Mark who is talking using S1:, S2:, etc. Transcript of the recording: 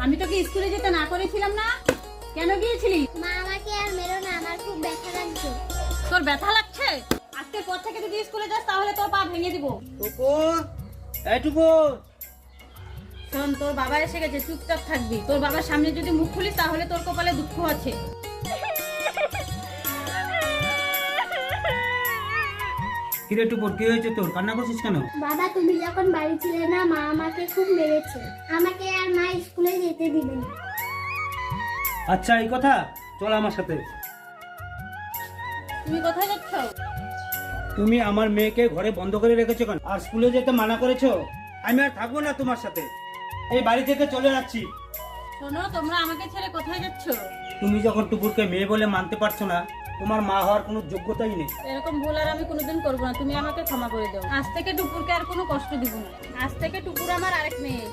S1: আমি তোকে স্কুলে যেতে না করেছিলাম না? কেন গিয়েছিলি?
S2: মা আমাকে আর মেরো না, আমার খুব ব্যথা লাগছে।
S1: তোর ব্যথা লাগছে? আজকের পর থেকে যদি স্কুলে যাস তাহলে তোর পা ভেঙে দিব।
S3: টুকুর, এই টুকুর।
S1: শোন, তোর বাবা এসে গেছে, চুপচাপ থাকবি। তোর বাবার সামনে যদি মুখ খুলিস তাহলে তোর কপালে দুঃখ আছে।
S3: কিরে টুকুর, কি হয়েছে তোর? কান্না করছিস কেন?
S2: বাবা, তুমি যখন বাড়ি ছিলে না, মা আমাকে খুব মেরেছে। আমাকে আর মা স্কুলে যেতে দিবে না।
S3: আচ্ছা, এই কথা, চল আমার সাথে।
S1: তুমি কোথায় যাচ্ছ?
S3: তুমি আমার মেয়েকে ঘরে বন্ধ করে রেখেছো কেন? আর স্কুলে যেতে মানা করেছো? আমি আর থাকবো না তোমার সাথে, এই বাড়ি থেকে চলে যাচ্ছি।
S1: শোনো, তোমরা আমাকে ছেড়ে কোথায় যাচ্ছ?
S3: তুমি যখন টুকুরকে মেয়ে বলে মানতে পারছো না, তোমার মা হওয়ার কোনো যোগ্যতাই নেই।
S1: এরকম ভুল আর আমি কোনোদিন করবো না, তুমি আমাকে ক্ষমা করে দাও। আজ থেকে টুকুরকে আর কোনো কষ্ট দিব না। আজ থেকে টুকুর আমার আরেক মেয়ে।